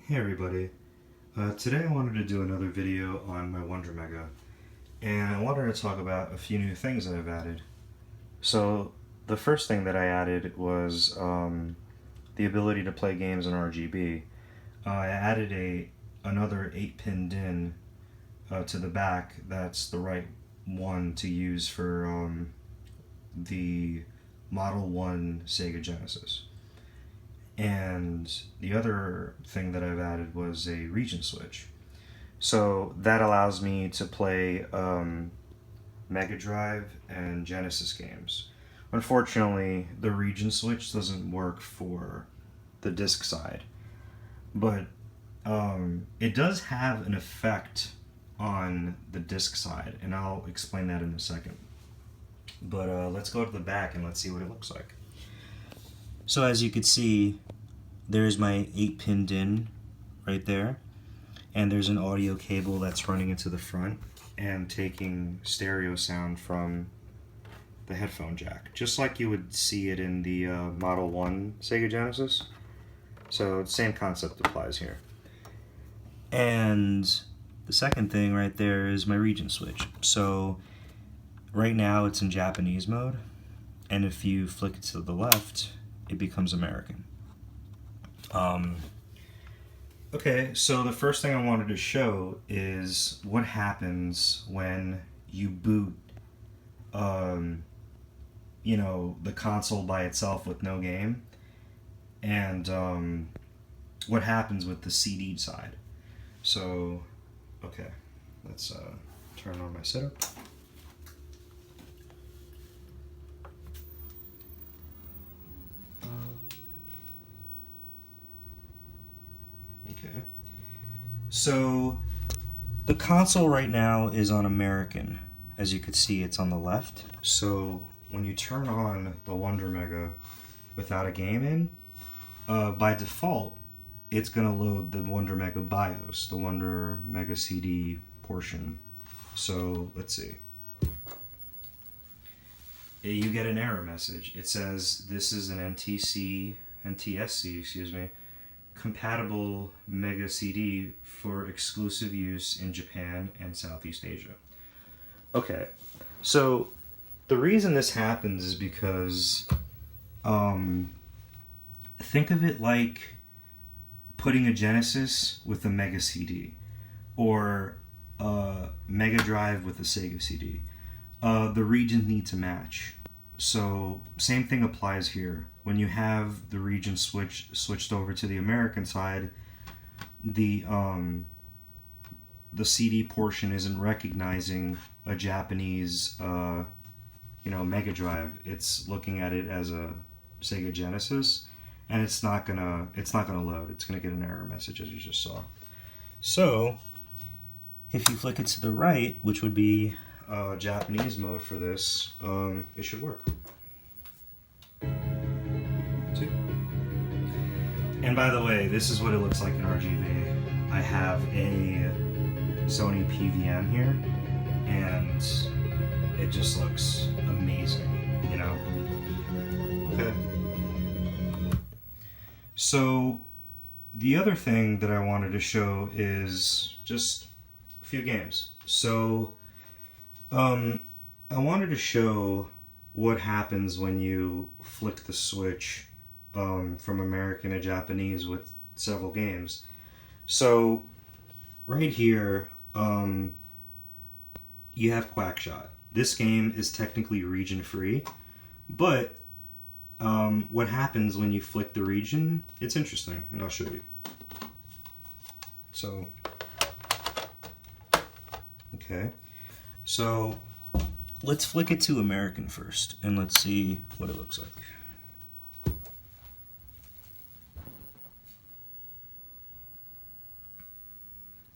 Hey everybody, today I wanted to do another video on my Wondermega, and I wanted to talk about a few new things that I've added. So the first thing that I added was the ability to play games in RGB. I added another 8-pin DIN to the back. That's the right one to use for the Model 1 Sega Genesis. And the other thing that I've added was a region switch. So that allows me to play Mega Drive and Genesis games. Unfortunately, the region switch doesn't work for the disc side, but it does have an effect on the disc side, and I'll explain that in a second. But let's go to the back and let's see what it looks like. So as you can see, there's my 8-pin DIN right there, and there's an audio cable that's running into the front and taking stereo sound from the headphone jack, just like you would see it in the Model 1 Sega Genesis. So the same concept applies here. And the second thing right there is my region switch. So right now it's in Japanese mode, and if you flick it to the left, it becomes American. Okay, so the first thing I wanted to show is what happens when you boot, you know, the console by itself with no game, and what happens with the CD side. So, okay, let's turn on my setup. Okay, so the console right now is on American. As you can see, it's on the left. So when you turn on the Wondermega without a game in, by default, it's going to load the Wondermega BIOS, the Wondermega CD portion. So let's see. You get an error message. It says this is an NTSC, excuse me, compatible Mega CD for exclusive use in Japan and Southeast Asia. Okay, so the reason this happens is because think of it like putting a Genesis with a Mega CD, or a Mega Drive with a Sega CD. The regions need to match. So same thing applies here. When you have the region switched over to the American side, the CD portion isn't recognizing a Japanese Mega Drive. It's looking at it as a Sega Genesis, and it's not gonna load. It's gonna get an error message, as you just saw. So if you flick it to the right, which would be Japanese mode for this, it should work. See? And by the way, this is what it looks like in RGB. I have a Sony PVM here, and it just looks amazing, you know? Okay. So the other thing that I wanted to show is just a few games. So I wanted to show what happens when you flick the switch from American to Japanese with several games. So right here, you have Quackshot. This game is technically region free, but what happens when you flick the region, it's interesting, and I'll show you. So, okay. So let's flick it to American first, and let's see what it looks like.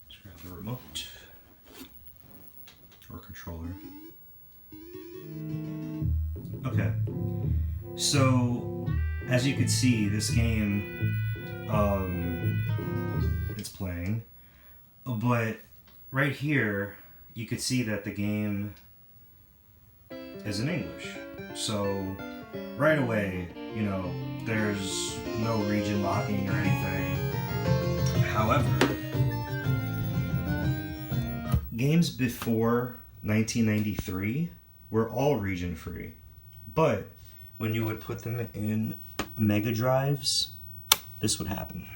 Let's grab the remote or controller. Okay. So as you can see, this game it's playing, but right here you could see that the game is in English. So right away, you know, there's no region locking or anything. However, games before 1993 were all region free, but when you would put them in Mega Drives, this would happen.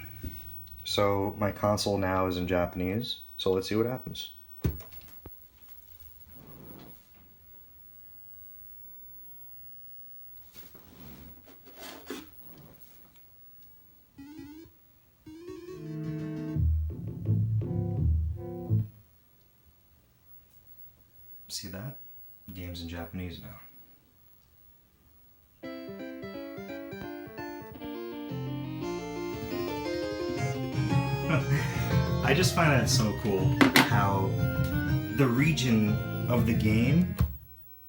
So my console now is in Japanese, so let's see what happens. See that? Game's in Japanese now. I just find that so cool how the region of the game,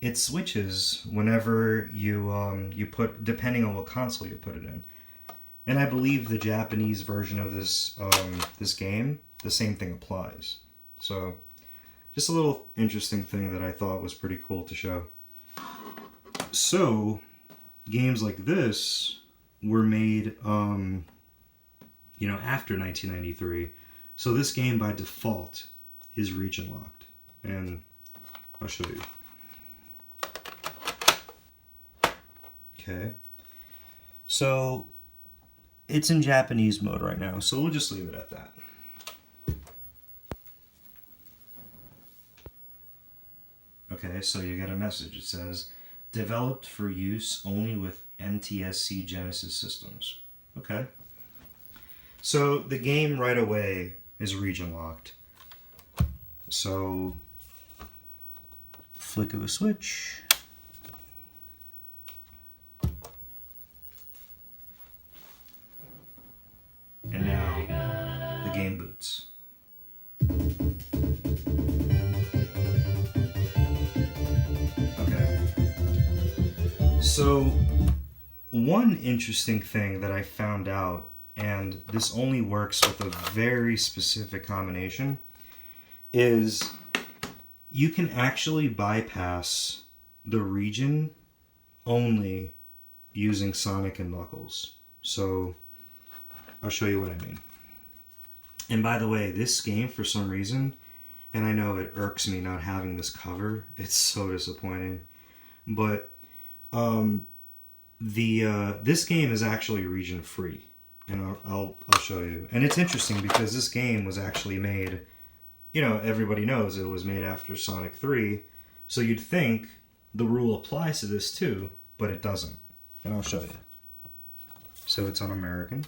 it switches whenever you put, depending on what console you put it in. And I believe the Japanese version of this this game, the same thing applies. So just a little interesting thing that I thought was pretty cool to show. So games like this were made you know, after 1993. So this game by default is region locked, and I'll show you. Okay, so it's in Japanese mode right now, so we'll just leave it at that. Okay, so you get a message. It says, developed for use only with NTSC Genesis systems. Okay. So the game right away is region locked. So flick of a switch. And now the game boots. Okay. So one interesting thing that I found out, and this only works with a very specific combination, is you can actually bypass the region only using Sonic and Knuckles. So I'll show you what I mean. And by the way, this game, for some reason, and I know it irks me not having this cover, it's so disappointing, but this game is actually region free. And I'll show you. And it's interesting because this game was actually made, you know, everybody knows it was made after Sonic 3, so you'd think the rule applies to this too, but it doesn't. And I'll show you. So it's on American.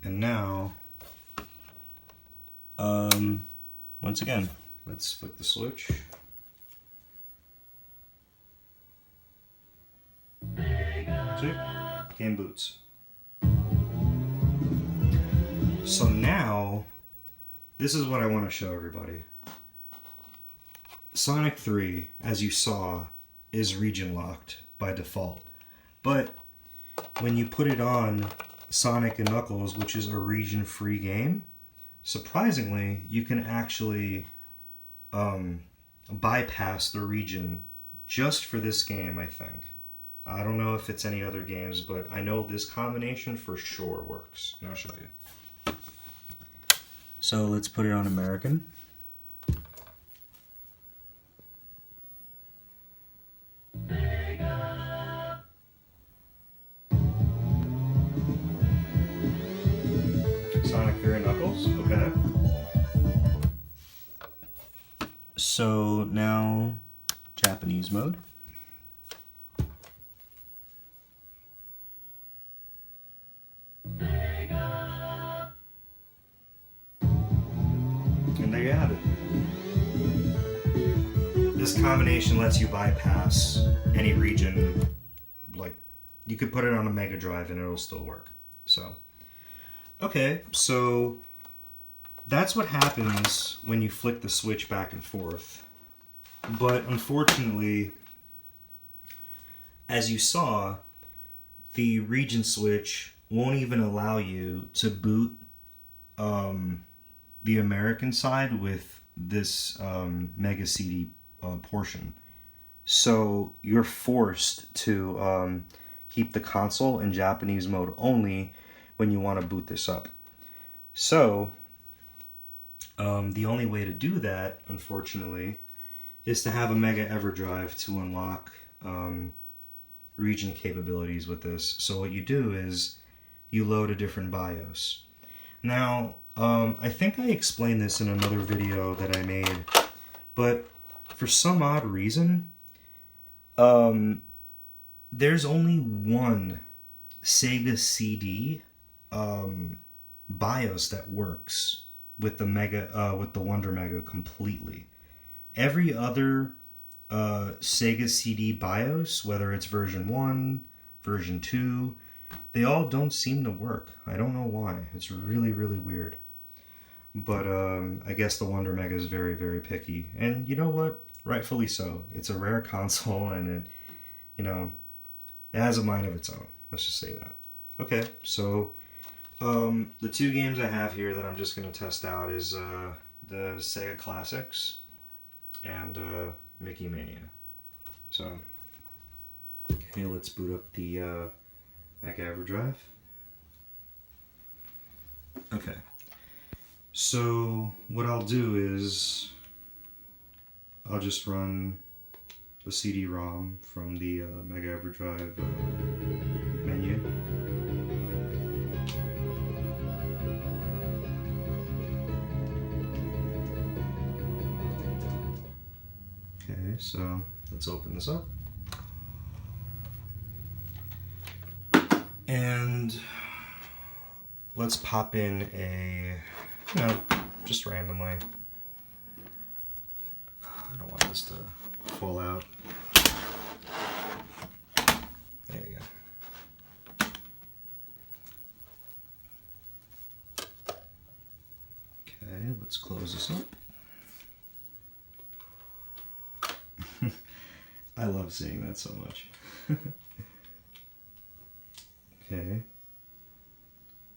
Now, once again, let's flick the switch. See? Game boots. So now, this is what I want to show everybody. Sonic 3, as you saw, is region locked by default. But when you put it on Sonic and Knuckles, which is a region-free game, surprisingly, you can actually bypass the region just for this game, I think. I don't know if it's any other games, but I know this combination for sure works. And I'll show you. So let's put it on American. Sonic 3 and Knuckles, okay. So now Japanese mode. And there you have it. This combination lets you bypass any region. Like, you could put it on a Mega Drive and it'll still work. So, okay, so that's what happens when you flick the switch back and forth. But unfortunately, as you saw, the region switch won't even allow you to boot the American side with this Mega CD portion. So you're forced to keep the console in Japanese mode only when you want to boot this up. So the only way to do that, unfortunately, is to have a Mega EverDrive to unlock region capabilities with this. So what you do is you load a different BIOS. Now, I think I explained this in another video that I made, but for some odd reason, there's only one Sega CD BIOS that works with the Wondermega completely. Every other Sega CD BIOS, whether it's version 1, version 2, they all don't seem to work. I don't know why. It's really, really weird. But I guess the Wondermega is very, very picky. And you know what? Rightfully so. It's a rare console, and it, it has a mind of its own. Let's just say that. Okay, so the two games I have here that I'm just going to test out is the Sega Classics and Mickey Mania. So, okay, let's boot up the Mega EverDrive. Okay, so what I'll do is I'll just run the CD-ROM from the Mega EverDrive menu. Okay, so let's open this up. And let's pop in a, just randomly. I don't want this to fall out. There you go. Okay, let's close this up. I love seeing that so much. Okay.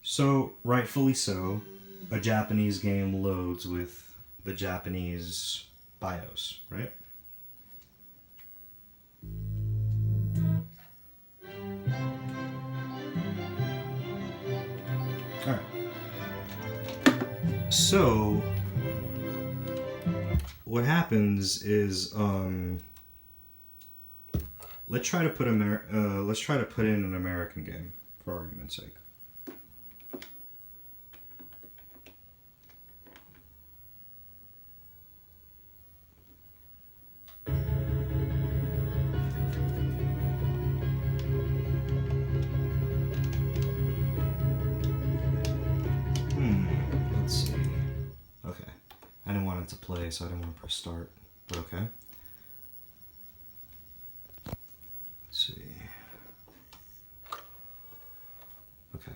So, rightfully so, a Japanese game loads with the Japanese BIOS, right? Alright. So, what happens is, let's try to put in an American game, for argument's sake. Let's see. Okay. I didn't want it to play, so I didn't want to press start, but okay. Let's see. Okay.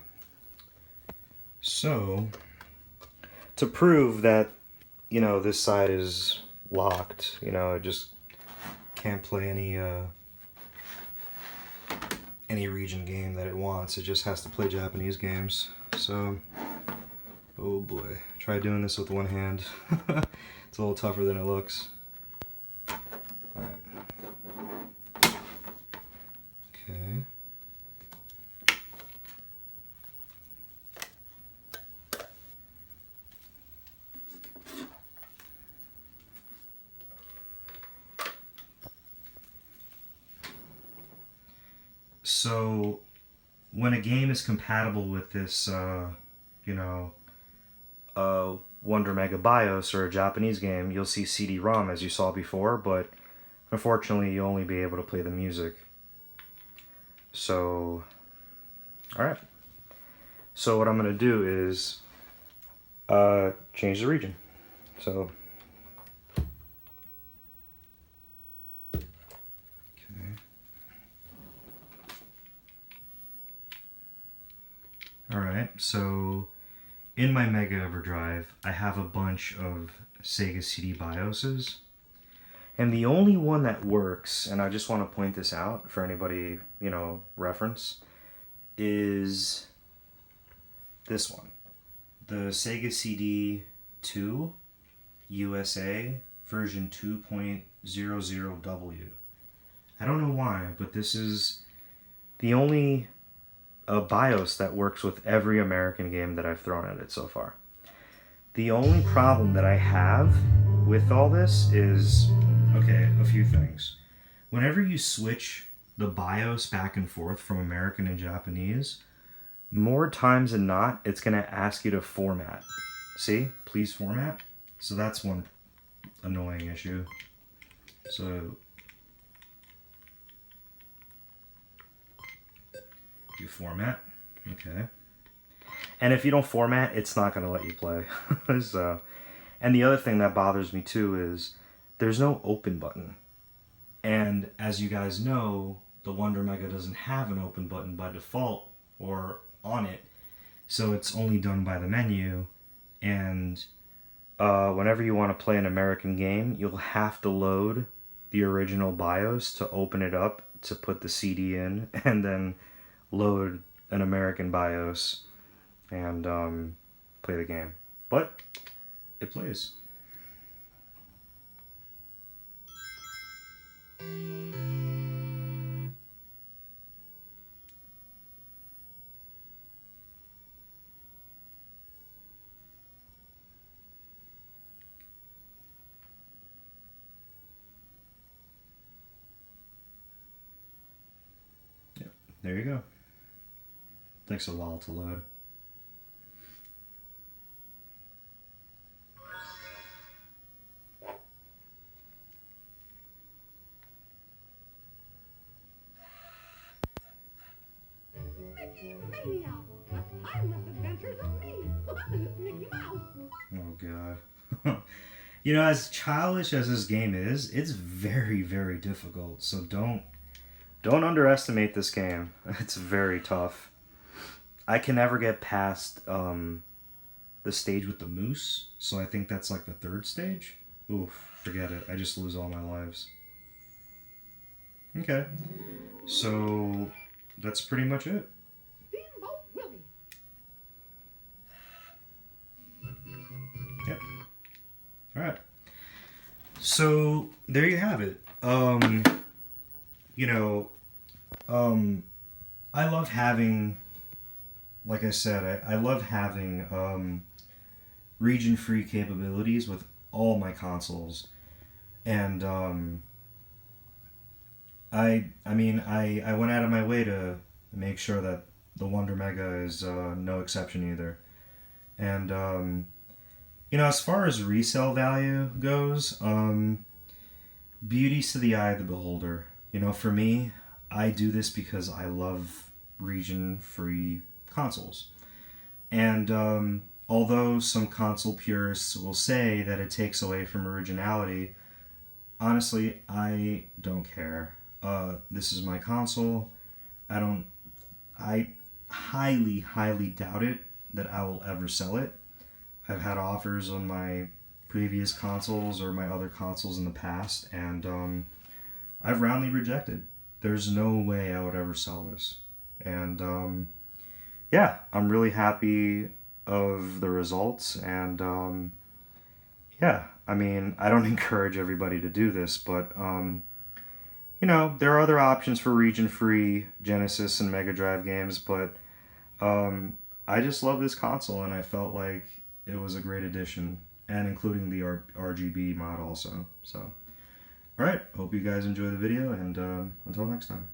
So, to prove that, this side is locked, it just can't play any region game that it wants. It just has to play Japanese games. So, oh boy. Try doing this with one hand. It's a little tougher than it looks. Alright. Okay. So, when a game is compatible with this, Wondermega BIOS or a Japanese game, you'll see CD-ROM as you saw before, but unfortunately you'll only be able to play the music. So, alright. So what I'm going to do is change the region. So, okay. Alright, so in my Mega EverDrive, I have a bunch of Sega CD BIOSes. And the only one that works, and I just want to point this out for anybody, reference, is this one. The Sega CD 2 USA version 2.00W. I don't know why, but this is the only BIOS that works with every American game that I've thrown at it so far. The only problem that I have with all this is, okay, a few things. Whenever you switch the BIOS back and forth from American and Japanese, more times than not, it's going to ask you to format. See? Please format. So that's one annoying issue. So you format. Okay. And if you don't format, it's not going to let you play. So, and the other thing that bothers me too is there's no open button. And as you guys know, the Wondermega doesn't have an open button by default or on it. So it's only done by the menu. And whenever you want to play an American game, you'll have to load the original BIOS to open it up to put the CD in, and then load an American BIOS and play the game. But it plays. Yep, there you go. Takes a while to load. Oh god. You know, as childish as this game is, it's very, very difficult. So don't underestimate this game. It's very tough. I can never get past the stage with the moose, so I think that's like the third stage. Oof, forget it. I just lose all my lives. Okay, so that's pretty much it. Yep. All right. So there you have it. You know, I love having, like I said, I love having region-free capabilities with all my consoles, and I mean I went out of my way to make sure that the Wondermega is no exception either, and you know, as far as resale value goes, beauty's to the eye of the beholder. You know, for me, I do this because I love region-free consoles. And although some console purists will say that it takes away from originality, honestly, I don't care. This is my console. I highly, highly doubt it that I will ever sell it. I've had offers on my previous consoles or my other consoles in the past, and I've roundly rejected. There's no way I would ever sell this. And yeah, I'm really happy of the results, and yeah, I mean, I don't encourage everybody to do this, but you know, there are other options for region-free Genesis and Mega Drive games, but I just love this console, and I felt like it was a great addition, and including the RGB mod also. So, alright, hope you guys enjoy the video, and until next time.